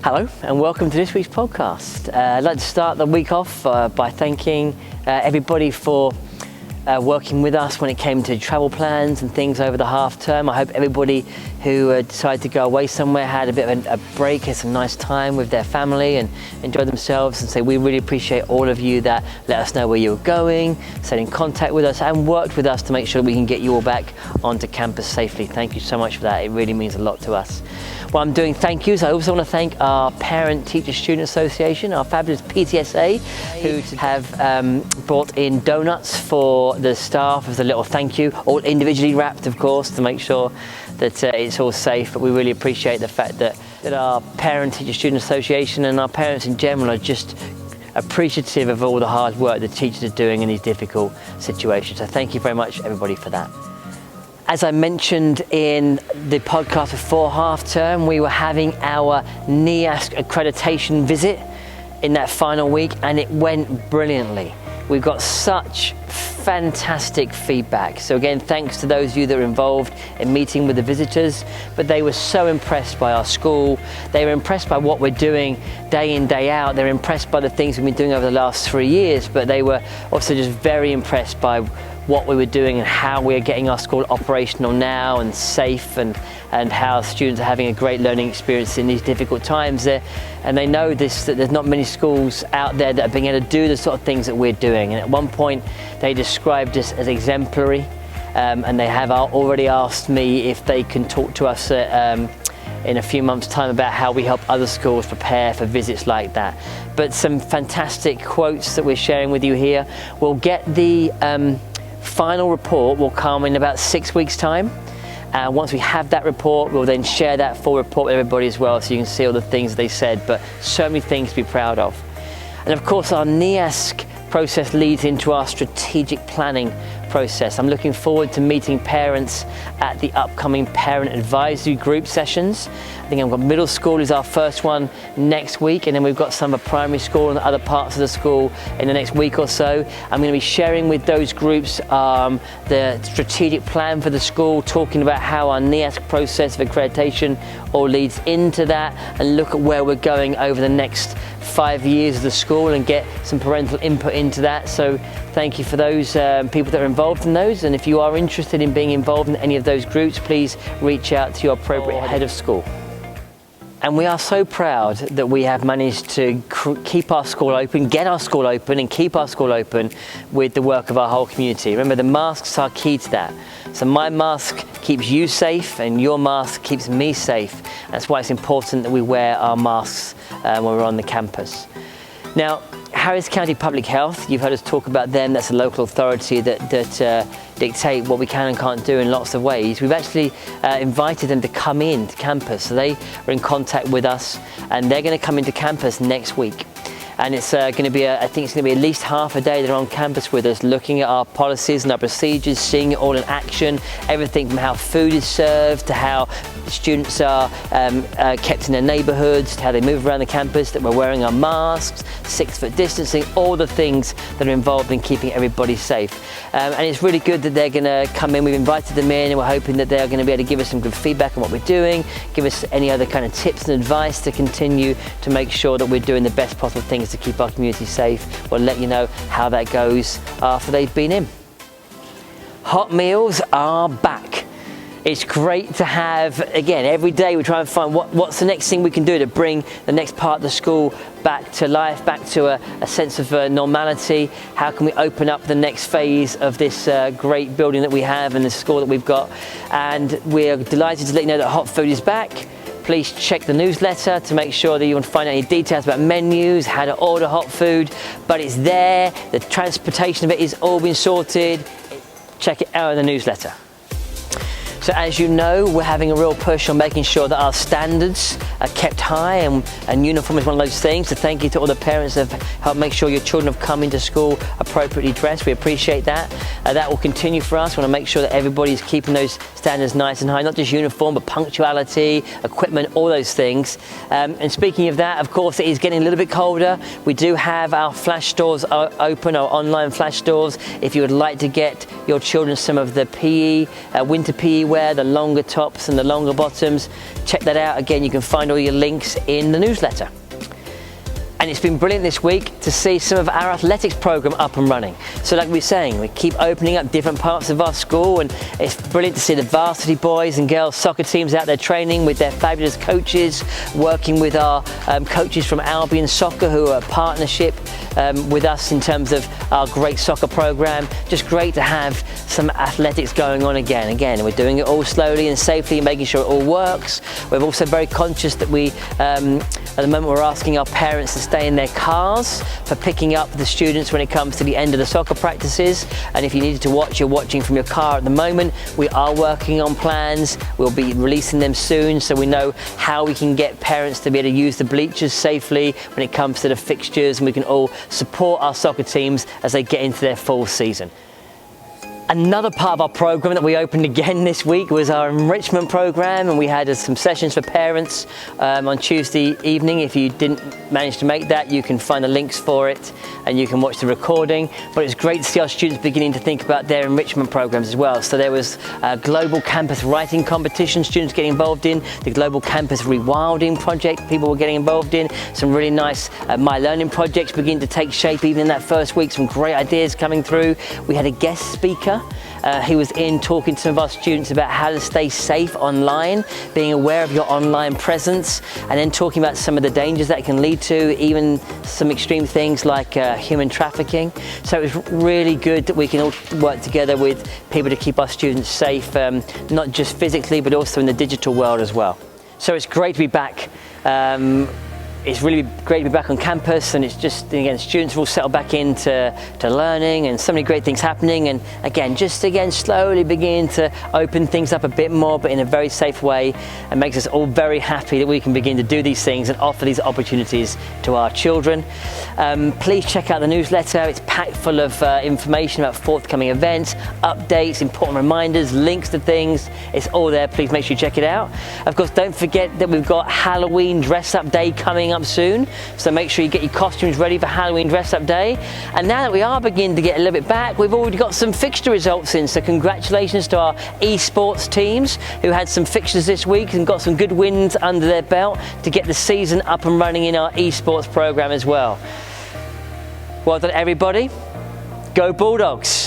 Hello and welcome to this week's podcast. I'd like to start the week off by thanking everybody for working with us when it came to travel plans and things over the half term. I hope everybody who decided to go away somewhere had a bit of a break, had some nice time with their family and enjoyed themselves, and say we really appreciate all of you that let us know where you were going, stayed in contact with us and worked with us to make sure we can get you all back onto campus safely. Thank you so much for that. It really means a lot to us. While I'm doing thank yous, I also want to thank our Parent Teacher Student Association, our fabulous PTSA, who have brought in donuts for the staff as a little thank you, all individually wrapped of course, to make sure that it's all safe. But we really appreciate the fact that our Parent Teacher Student Association and our parents in general are just appreciative of all the hard work the teachers are doing in these difficult situations. So thank you very much everybody for that. As I mentioned in the podcast before half term, we were having our NEASC accreditation visit in that final week, and it went brilliantly. We got such fantastic feedback. So again, thanks to those of you that were involved in meeting with the visitors, but they were so impressed by our school. They were impressed by what we're doing day in, day out. They're impressed by the things we've been doing over the last 3 years, but they were also just very impressed by what we were doing and how we are getting our school operational now and safe, and how students are having a great learning experience in these difficult times. And they know this, that there's not many schools out there that are being able to do the sort of things that we're doing. And at one point they described us as exemplary, and they have already asked me if they can talk to us in a few months' time about how we help other schools prepare for visits like that. But some fantastic quotes that we're sharing with you here. We'll get the final report will come in about 6 weeks' time. Once we have that report, we'll then share that full report with everybody as well, so you can see all the things they said, but so many things to be proud of. And of course our NEASC process leads into our strategic planning process. I'm looking forward to meeting parents at the upcoming parent advisory group sessions. I think I've got middle school is our first one next week, and then we've got some of primary school and other parts of the school in the next week or so. I'm going to be sharing with those groups the strategic plan for the school, talking about how our NEASC process of accreditation all leads into that, and look at where we're going over the next 5 years of the school and get some parental input into that. So thank you for those people that are involved in those, and if you are interested in being involved in any of those groups, please reach out to your appropriate head of school. And we are so proud that we have managed to keep our school open, get our school open and keep our school open with the work of our whole community. Remember, the masks are key to that. So my mask keeps you safe and your mask keeps me safe. That's why it's important that we wear our masks when we're on the campus. Now, Harris County Public Health, you've heard us talk about them. That's a local authority that dictate what we can and can't do in lots of ways. We've actually invited them to come in to campus. So they are in contact with us, and they're going to come into campus next week. And it's going to be, I think it's going to be at least half a day they're on campus with us, looking at our policies and our procedures, seeing it all in action, everything from how food is served to how students are kept in their neighbourhoods, to how they move around the campus, that we're wearing our masks, 6 foot distancing, all the things that are involved in keeping everybody safe. And it's really good that they're going to come in. We've invited them in, and we're hoping that they're going to be able to give us some good feedback on what we're doing, give us any other kind of tips and advice to continue to make sure that we're doing the best possible things to keep our community safe. We'll let you know how that goes after they've been in. Hot meals are back. It's great to have, again, every day we try and find what's the next thing we can do to bring the next part of the school back to life, back to a sense of normality. How can we open up the next phase of this great building that we have and the school that we've got? And we're delighted to let you know that hot food is back. Please check the newsletter to make sure that you can find any details about menus, how to order hot food, but it's there. The transportation of it is all been sorted. Check it out in the newsletter. So as you know, we're having a real push on making sure that our standards are kept high, and uniform is one of those things. So thank you to all the parents that have helped make sure your children have come into school appropriately dressed. We appreciate that. That will continue for us. We want to make sure that everybody's keeping those standards nice and high, not just uniform, but punctuality, equipment, all those things. And speaking of that, of course, it is getting a little bit colder. We do have our flash stores open, our online flash stores. If you would like to get your children some of the PE, winter PE wear, wear the longer tops and the longer bottoms. Check that out. Again, you can find all your links in the newsletter. And it's been brilliant this week to see some of our athletics program up and running. So like we were saying, we keep opening up different parts of our school, and it's brilliant to see the varsity boys and girls soccer teams out there training with their fabulous coaches, working with our coaches from Albion Soccer who are a partnership with us in terms of our great soccer program. Just great to have some athletics going on again. Again, we're doing it all slowly and safely, making sure it all works. We're also very conscious that at the moment we're asking our parents to stay in their cars for picking up the students when it comes to the end of the soccer practices. And if you needed to watch, you're watching from your car at the moment. We are working on plans. We'll be releasing them soon, so we know how we can get parents to be able to use the bleachers safely when it comes to the fixtures, and we can all support our soccer teams as they get into their full season. Another part of our program that we opened again this week was our enrichment program, and we had some sessions for parents on Tuesday evening. If you didn't manage to make that, you can find the links for it and you can watch the recording. But it's great to see our students beginning to think about their enrichment programs as well. So there was a global campus writing competition students getting involved in, the global campus rewilding project people were getting involved in, some really nice My Learning projects beginning to take shape even in that first week, some great ideas coming through. We had a guest speaker. He was in talking to some of our students about how to stay safe online, being aware of your online presence, and then talking about some of the dangers that it can lead to, even some extreme things like human trafficking. So it was really good that we can all work together with people to keep our students safe, not just physically, but also in the digital world as well. So it's great to be back. It's really great to be back on campus, and it's just, again, students have all settled back into learning, and so many great things happening, and again, slowly begin to open things up a bit more, but in a very safe way, and makes us all very happy that we can begin to do these things and offer these opportunities to our children. Please check out the newsletter. It's packed full of information about forthcoming events, updates, important reminders, links to things. It's all there. Please make sure you check it out. Of course, don't forget that we've got Halloween dress-up day coming up soon, so make sure you get your costumes ready for Halloween dress-up day. And now that we are beginning to get a little bit back, we've already got some fixture results in, so congratulations to our esports teams who had some fixtures this week and got some good wins under their belt to get the season up and running in our esports program as well. Well done everybody. Go Bulldogs!